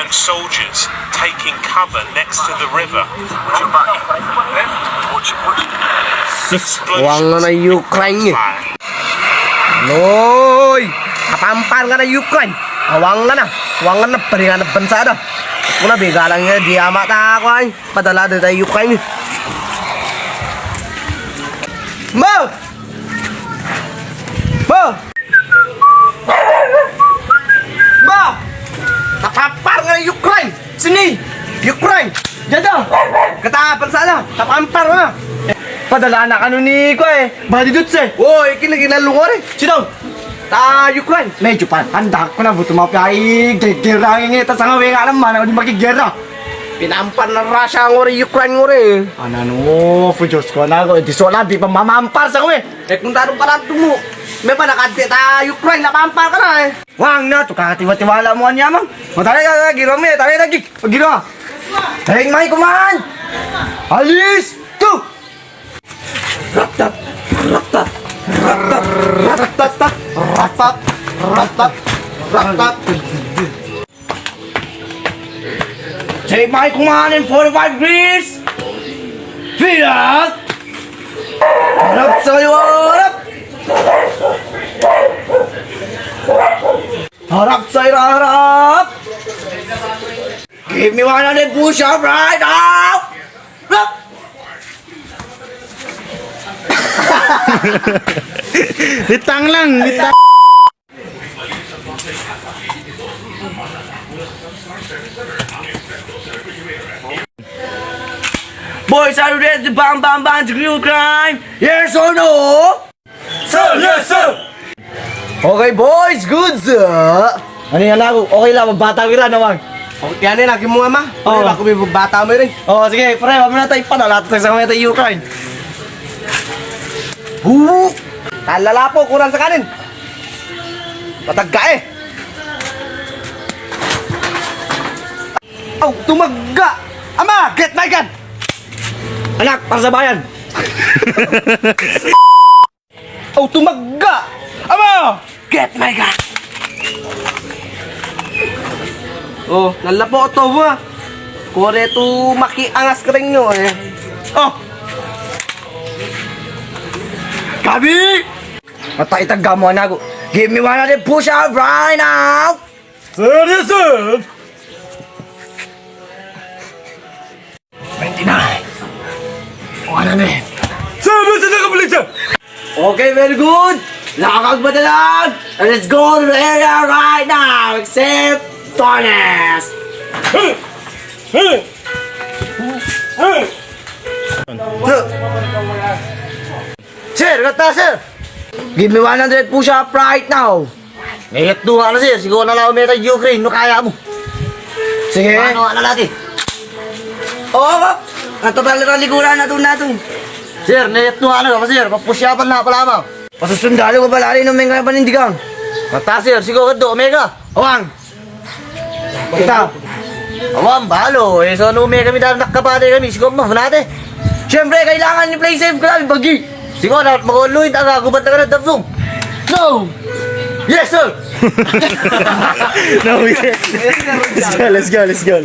Russian soldiers taking cover next to the river. Wang na Ukraine. Loy, kapampar ka na Ukraine. Awang na. Wang na paringan na bansa na. Kung nabigalang niya, di amat na ako ay. Padala na tayo Ukraine. Mo! Mo! Mo! Kapampar ka na Ukraine. Sini! Ukraine! Diyan daw! Katapan sana! Kapampar ka na! Padala na ka nun ni ko eh. Badi duts eh. Woy, kinaginalungo rin. Sino? Ta Ukraine. Medyo pa. Handa ko na buto mapay. Gerang nga. Tas nga nga naman. Ako di magigera. Pinampar na Russia ng Ukraine ng ori. Ano no? For Diyos ko na ako. Di so lang. Di pa mamampar sa ko eh. Eh kung tanong pala ito mo. May pa nakadti ta Ukraine. Napampar ka na eh. Wang na. Ito kakatiwa-tiwala mo niya mang. Matali ka. Giro mo eh. Tali na gig. Giro. Tayang may kumahan. Alis. Tu. Ratat. Ratat. Ratat. Ratat. Ratat. Ratat. Ratat. Say my command in 45 degrees. Fiat. Harap sa'yo, harap. Harap sa'yo, harap. Give me 100 push-up right now. Harap. Litang lang, litang. Boys, are you ready to bang bang bang to Ukraine? Yes or no? Sir, yes sir. Okay boys, good sir. Ano yan ako? Okay lang, magbata ko rin nawag. Okay, yan lagi mo ama? Oo. Okay, ako may magbata mo rin. Oo, sige, pre, wag mo na tayo panalato sa mga tayo Ukraine. Talala po, kurang sa kanin. Patagka eh. Oh, tumagga. Ama, get my gun. Anak, para sa bayan. Oh, tumagga. Ama, get my gun. Oh, nalapo ito mo ah. Kore to makiangas ka rin nyo eh. Oh. Gabi! Mata itagga mo na ako. Give me 100 push-up right now! Sir, yes sir. 29. 100. Sir, basta na kapalit sir. Okay, very good. Lakag ba na lang? And let's go to the area right now, except Tones. Hey! Hey! Hey! Sir, gata sir. Give me 100 push-up right now. Ngayat doon na sir. Siguro na lang umeta Ukraine. No kaya mo. Sige. Ano na natin? Oo ba? Ang total na liguran na doon. Sir, ngayat doon na sir. Papusyapan na pala mo. Pasusundalo ko pala rin ng mga panindigang. Gata sir. Siguro doon omega. Awang. Kita. Awang, balo. Eh, so no omega kami dahil nakapatay kami. Siguro mafunate. Siyempre, kailangan ni play safe. Grabe, bagi. Siguro na mag-uloy, gubat na ka na dabsong. No! Yes, sir! No, yes. Let's go.